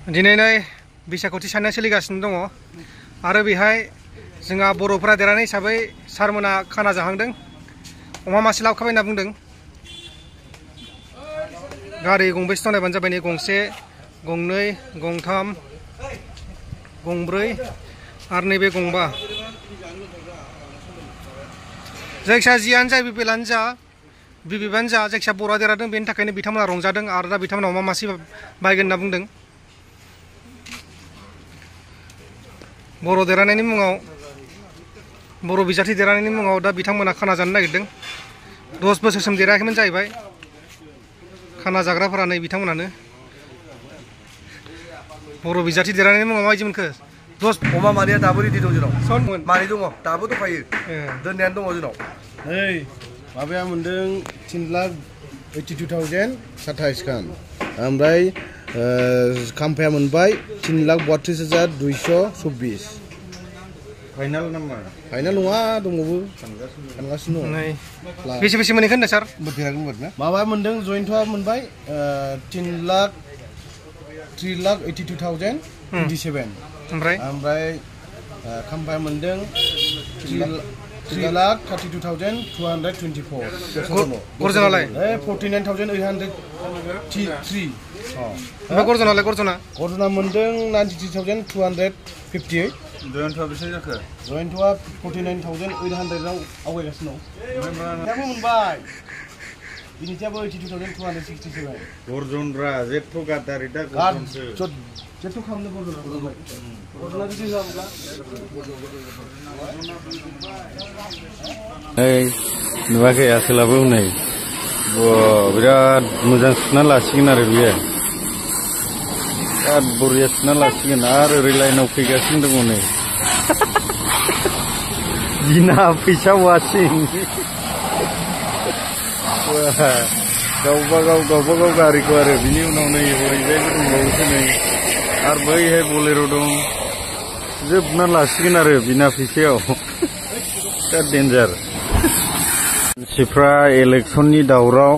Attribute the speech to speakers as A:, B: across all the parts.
A: दिनै नै बैसागुथि साननाय सोलिगासिनो दङ आरो बेहाय जोंहा बर'फोरा देरहानाय हिसाबै सारमोना खाना जाहांदों। अमा मासे लाबोखाबाय होनना बुंदों। गारि गंबेसे दं नायबानो जाबाय। नै गंसे, गंनै, गंथाम, गंब्रै आरो नैबे गंबा। जायखिया जियानो जा बिपिएलानो जा बिबिबानो जा जायखिया बर'आ देरहादों बेनि थाखायनो बिथांमोना रंजादों आरो दा बिथांमोना अमा मासे बायगोन होनना बुंदों। बर' देरहानायनि मुङाव, बर' बिजाथि देरहानायनि मुङाव दा बिथांमोना खाना जानो नागिरदों। 10 बोसोरसिम देरहायाखैमोन जाहैबाय। खाना जाग्राफोरा नै बिथांमोनानो। बर' बिजाथि देरहानायनि मुङाव माबायदि मोनखो?
B: अमा मानैया दाबो रेडि दं जोंनाव। मानै दङ, दाबो दंखायो। दोननायानो दङ जोंनाव।
C: नै माबाया मोनदों 3,82,027 खान। ओमफ्राय खाम्फाया मोनबाय 3,32,224। फाइनाल नामा? फाइनाल नङा, दंबावो सानगासिनो दं।
A: बेसे बेसे मोनहैखो होनदों सार?
C: माबा मोनदों, जयन्टआ मोनबाय 3,82,027। ओमफ्राय खाम्फाया मोनदों 3,32,224।
A: गर्जनालाय
C: 49,803।
A: ओमफ्राय गर्जनालाय गर्जना
C: मोनदों 93,258।
B: जयन्तआ बेसेबां जाखो?
C: जयन्तआ 49,800 आवगायगासिनो दं। बिनियाबो मोनबाय। बिनियाबो 82,267।
B: गर्जनरा जेथ' गादारि दा
C: गर्जनसो। जेथ' खालामनो गर्जना। गर्जना बेसे जाबोगा?
D: ओइ नुवाखै आसोलाबो हनै बिराद मोजां सुना लासिगोन आरो बियो। बिराद बरिया सुना लासिगोन आरो ओरै लाइनाव फैगासिनो दङ नै। बिना फैसा वासिं। गावबा गाव गारिखौ आरो बिनि उनाव नै हरैजायबो दंबावोसो नै आरो बैहाय बलेर' दं। जोबना लासिगोन आरो बिना फैसायाव। बिराद डेन्जार। मानसिफ्रा इलेक्सननि दावराव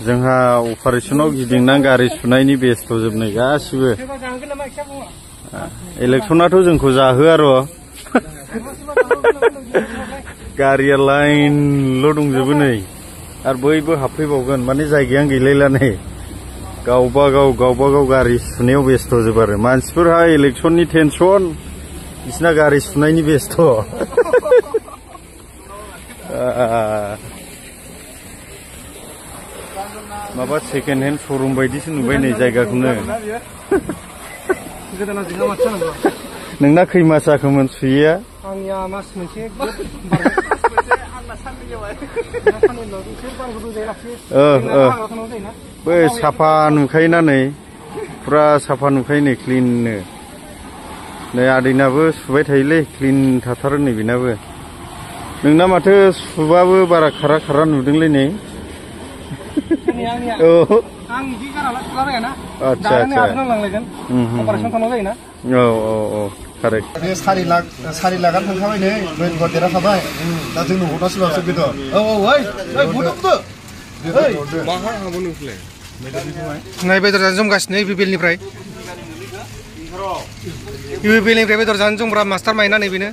D: जोंहा अपारेसनाव गिदिंना गारि सुनायनि बेस्थ' जोबनाय गासिबो। इलेक्सनाथ' जोंखौ जाहोआ र'। गारिया लाइनल' दंजोबो नै आरो बयबो हाबफैबावगोन, माने जायगायानो गैलायला नै। गावबा गाव गारि सुनायाव बेस्थ' जोब आरो मानसिफोरहा इलेक्सननि टेनसन, बिसिना गारि सुनायनि बेस्थ'। माबा सेकेन्ड हेन्ड श'रुम बायदिसो नुबाय नै जायगाखौनो। नोंना खै मास जाखोमोन सुयैया?
A: आंनिया मास मोनसे।
D: बै साफा नुखायोना नै, फुरा साफा नुखायो नै, क्लिननो। नै आदैनाबो सुबाय थायोलै, क्लिन थाथारो नै बेनाबो। नोंना माथो सुबाबो बारा खारा नुदोंलै नै। आच्छा औ कारेक्ट।
C: बे 4 लाखआनो थांखाबाय नै, जयन्तआ देरहाखाबाय। दा जोंनो हरनासो बावसो बेथ'।
A: नै बेदर जानो जमगासिनो इउपिपिएलनिफ्राय। इउपिपिएलनिफ्राय बेदर जानो जमग्रा मास्टार माइना नै बेनो।